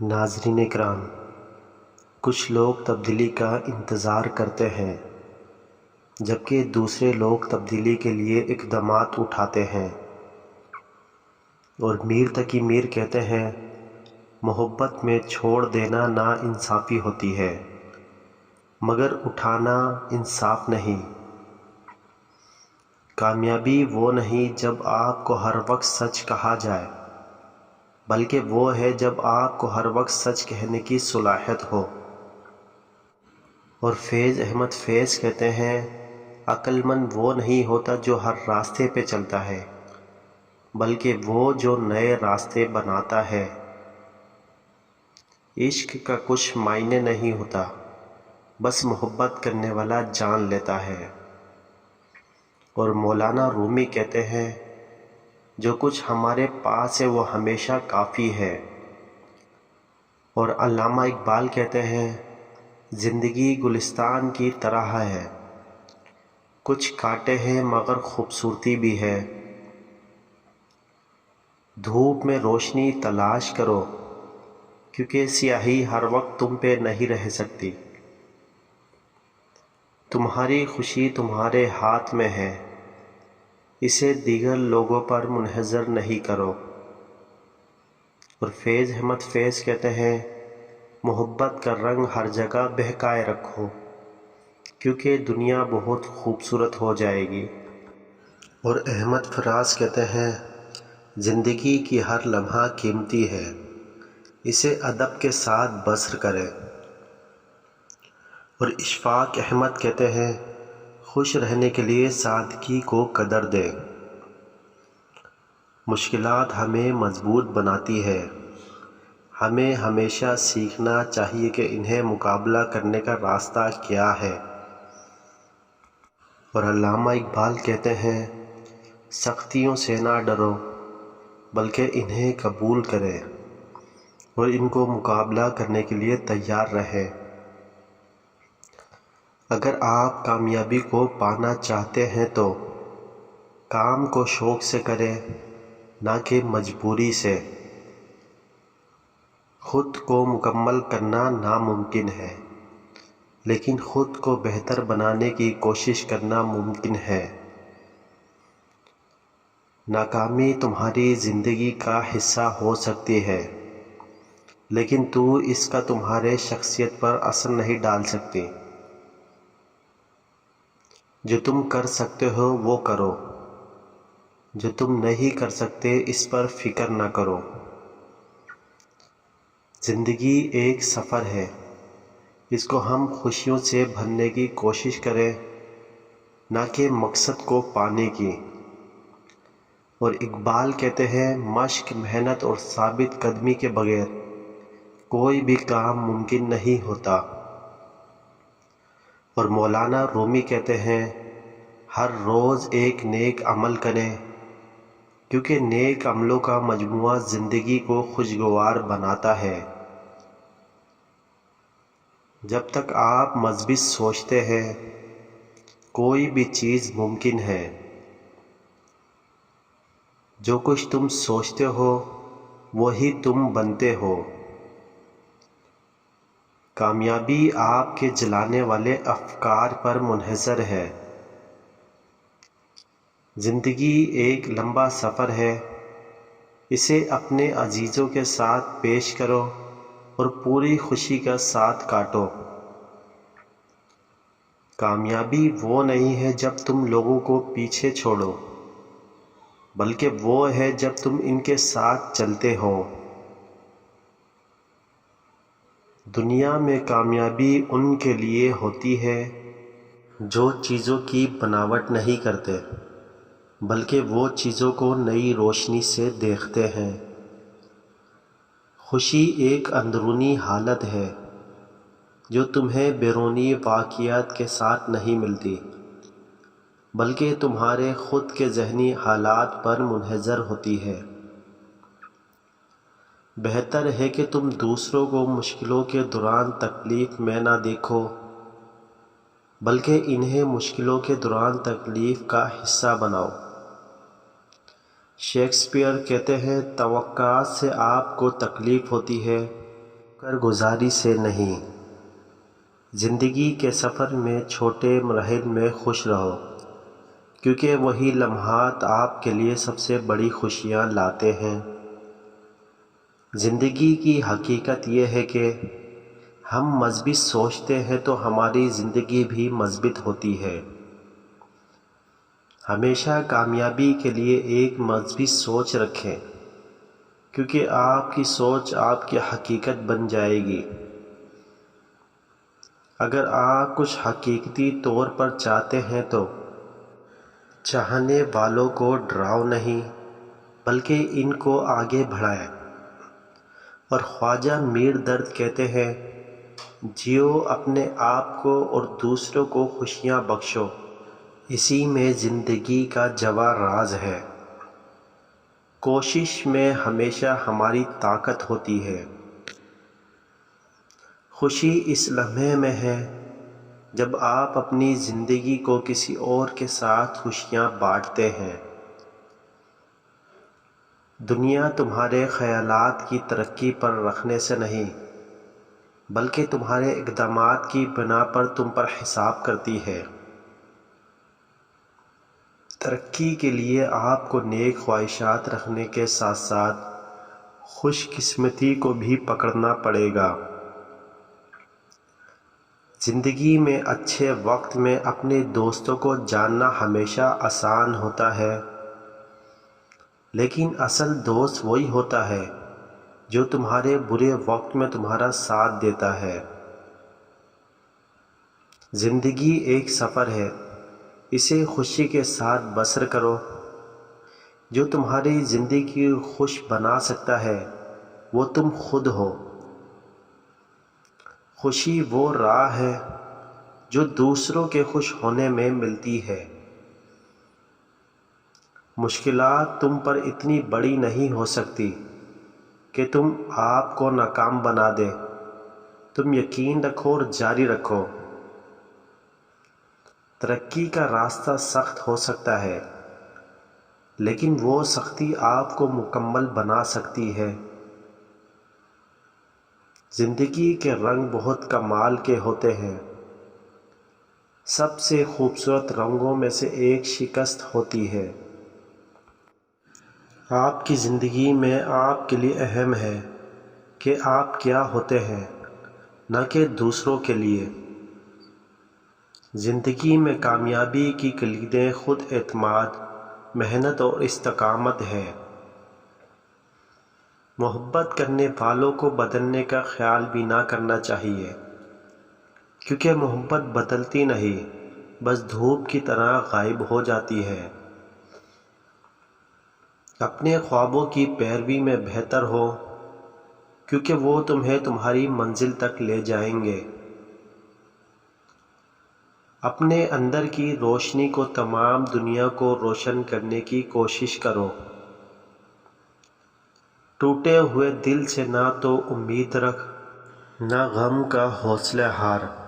ناظرین کرام، کچھ لوگ تبدیلی کا انتظار کرتے ہیں جبکہ دوسرے لوگ تبدیلی کے لیے اقدامات اٹھاتے ہیں۔ اور میر تقی میر کہتے ہیں، محبت میں چھوڑ دینا ناانصافی ہوتی ہے مگر اٹھانا انصاف نہیں۔ کامیابی وہ نہیں جب آپ کو ہر وقت سچ کہا جائے، بلکہ وہ ہے جب آپ کو ہر وقت سچ کہنے کی صلاحیت ہو۔ اور فیض احمد فیض کہتے ہیں، عقل مند وہ نہیں ہوتا جو ہر راستے پہ چلتا ہے، بلکہ وہ جو نئے راستے بناتا ہے۔ عشق کا کچھ معنی نہیں ہوتا، بس محبت کرنے والا جان لیتا ہے۔ اور مولانا رومی کہتے ہیں، جو کچھ ہمارے پاس ہے وہ ہمیشہ کافی ہے۔ اور علامہ اقبال کہتے ہیں، زندگی گلستان کی طرح ہے، کچھ کانٹے ہیں مگر خوبصورتی بھی ہے۔ دھوپ میں روشنی تلاش کرو، کیونکہ سیاہی ہر وقت تم پہ نہیں رہ سکتی۔ تمہاری خوشی تمہارے ہاتھ میں ہے، اسے دیگر لوگوں پر منحصر نہیں کرو۔ اور فیض احمد فیض کہتے ہیں، محبت کا رنگ ہر جگہ بہکائے رکھو، کیونکہ دنیا بہت خوبصورت ہو جائے گی۔ اور احمد فراز کہتے ہیں، زندگی کی ہر لمحہ قیمتی ہے، اسے ادب کے ساتھ بسر کریں۔ اور اشفاق احمد کہتے ہیں، خوش رہنے کے لیے سادگی کو قدر دیں۔ مشکلات ہمیں مضبوط بناتی ہے، ہمیں ہمیشہ سیکھنا چاہیے کہ انہیں مقابلہ کرنے کا راستہ کیا ہے۔ اور علامہ اقبال کہتے ہیں، سختیوں سے نہ ڈرو بلکہ انہیں قبول کریں اور ان کو مقابلہ کرنے کے لیے تیار رہیں۔ اگر آپ کامیابی کو پانا چاہتے ہیں تو کام کو شوق سے کریں، نہ کہ مجبوری سے۔ خود کو مکمل کرنا ناممکن ہے، لیکن خود کو بہتر بنانے کی کوشش کرنا ممکن ہے۔ ناکامی تمہاری زندگی کا حصہ ہو سکتی ہے، لیکن تو اس کا تمہارے شخصیت پر اثر نہیں ڈال سکتی۔ جو تم کر سکتے ہو وہ کرو، جو تم نہیں کر سکتے اس پر فکر نہ کرو۔ زندگی ایک سفر ہے، اس کو ہم خوشیوں سے بھرنے کی کوشش کریں، نہ کہ مقصد کو پانے کی۔ اور اقبال کہتے ہیں، مشق، محنت اور ثابت قدمی کے بغیر کوئی بھی کام ممکن نہیں ہوتا۔ اور مولانا رومی کہتے ہیں، ہر روز ایک نیک عمل کریں، کیونکہ نیک عملوں کا مجموعہ زندگی کو خوشگوار بناتا ہے۔ جب تک آپ مثبت سوچتے ہیں، کوئی بھی چیز ممکن ہے۔ جو کچھ تم سوچتے ہو وہی تم بنتے ہو۔ کامیابی آپ کے جلانے والے افکار پر منحصر ہے۔ زندگی ایک لمبا سفر ہے، اسے اپنے عزیزوں کے ساتھ پیش کرو اور پوری خوشی کا ساتھ کاٹو۔ کامیابی وہ نہیں ہے جب تم لوگوں کو پیچھے چھوڑو، بلکہ وہ ہے جب تم ان کے ساتھ چلتے ہو۔ دنیا میں کامیابی ان کے لیے ہوتی ہے جو چیزوں کی بناوٹ نہیں کرتے، بلکہ وہ چیزوں کو نئی روشنی سے دیکھتے ہیں۔ خوشی ایک اندرونی حالت ہے جو تمہیں بیرونی واقعات کے ساتھ نہیں ملتی، بلکہ تمہارے خود کے ذہنی حالات پر منحصر ہوتی ہے۔ بہتر ہے کہ تم دوسروں کو مشکلوں کے دوران تکلیف میں نہ دیکھو، بلکہ انہیں مشکلوں کے دوران تکلیف کا حصہ بناؤ۔ شیکسپیئر کہتے ہیں، توقعات سے آپ کو تکلیف ہوتی ہے، کر گزاری سے نہیں۔ زندگی کے سفر میں چھوٹے مراحل میں خوش رہو، کیونکہ وہی لمحات آپ کے لیے سب سے بڑی خوشیاں لاتے ہیں۔ زندگی کی حقیقت یہ ہے کہ ہم مثبت سوچتے ہیں تو ہماری زندگی بھی مثبت ہوتی ہے۔ ہمیشہ کامیابی کے لیے ایک مثبت سوچ رکھیں، کیونکہ آپ کی سوچ آپ کی حقیقت بن جائے گی۔ اگر آپ کچھ حقیقی طور پر چاہتے ہیں تو چاہنے والوں کو ڈراؤ نہیں، بلکہ ان کو آگے بڑھائیں۔ اور خواجہ میر درد کہتے ہیں، جیو اپنے آپ کو اور دوسروں کو خوشیاں بخشو، اسی میں زندگی کا جواہر راز ہے۔ کوشش میں ہمیشہ ہماری طاقت ہوتی ہے۔ خوشی اس لمحے میں ہے جب آپ اپنی زندگی کو کسی اور کے ساتھ خوشیاں بانٹتے ہیں۔ دنیا تمہارے خیالات کی ترقی پر رکھنے سے نہیں، بلکہ تمہارے اقدامات کی بنا پر تم پر حساب کرتی ہے۔ ترقی کے لیے آپ کو نیک خواہشات رکھنے کے ساتھ ساتھ خوش قسمتی کو بھی پکڑنا پڑے گا۔ زندگی میں اچھے وقت میں اپنے دوستوں کو جاننا ہمیشہ آسان ہوتا ہے، لیکن اصل دوست وہی ہوتا ہے جو تمہارے برے وقت میں تمہارا ساتھ دیتا ہے۔ زندگی ایک سفر ہے، اسے خوشی کے ساتھ بسر کرو۔ جو تمہاری زندگی خوش بنا سکتا ہے وہ تم خود ہو۔ خوشی وہ راہ ہے جو دوسروں کے خوش ہونے میں ملتی ہے۔ مشکلات تم پر اتنی بڑی نہیں ہو سکتی کہ تم آپ کو ناکام بنا دے۔ تم یقین رکھو اور جاری رکھو۔ ترقی کا راستہ سخت ہو سکتا ہے، لیکن وہ سختی آپ کو مکمل بنا سکتی ہے۔ زندگی کے رنگ بہت کمال کے ہوتے ہیں۔ سب سے خوبصورت رنگوں میں سے ایک شکست ہوتی ہے۔ آپ کی زندگی میں آپ کے لیے اہم ہے کہ آپ کیا ہوتے ہیں، نہ کہ دوسروں کے لیے۔ زندگی میں کامیابی کی کلیدیں خود اعتماد، محنت اور استقامت ہے۔ محبت کرنے والوں کو بدلنے کا خیال بھی نہ کرنا چاہیے، کیونکہ محبت بدلتی نہیں، بس دھوپ کی طرح غائب ہو جاتی ہے۔ اپنے خوابوں کی پیروی میں بہتر ہو، کیونکہ وہ تمہیں تمہاری منزل تک لے جائیں گے۔ اپنے اندر کی روشنی کو تمام دنیا کو روشن کرنے کی کوشش کرو۔ ٹوٹے ہوئے دل سے نہ تو امید رکھ، نہ غم کا حوصلہ ہار۔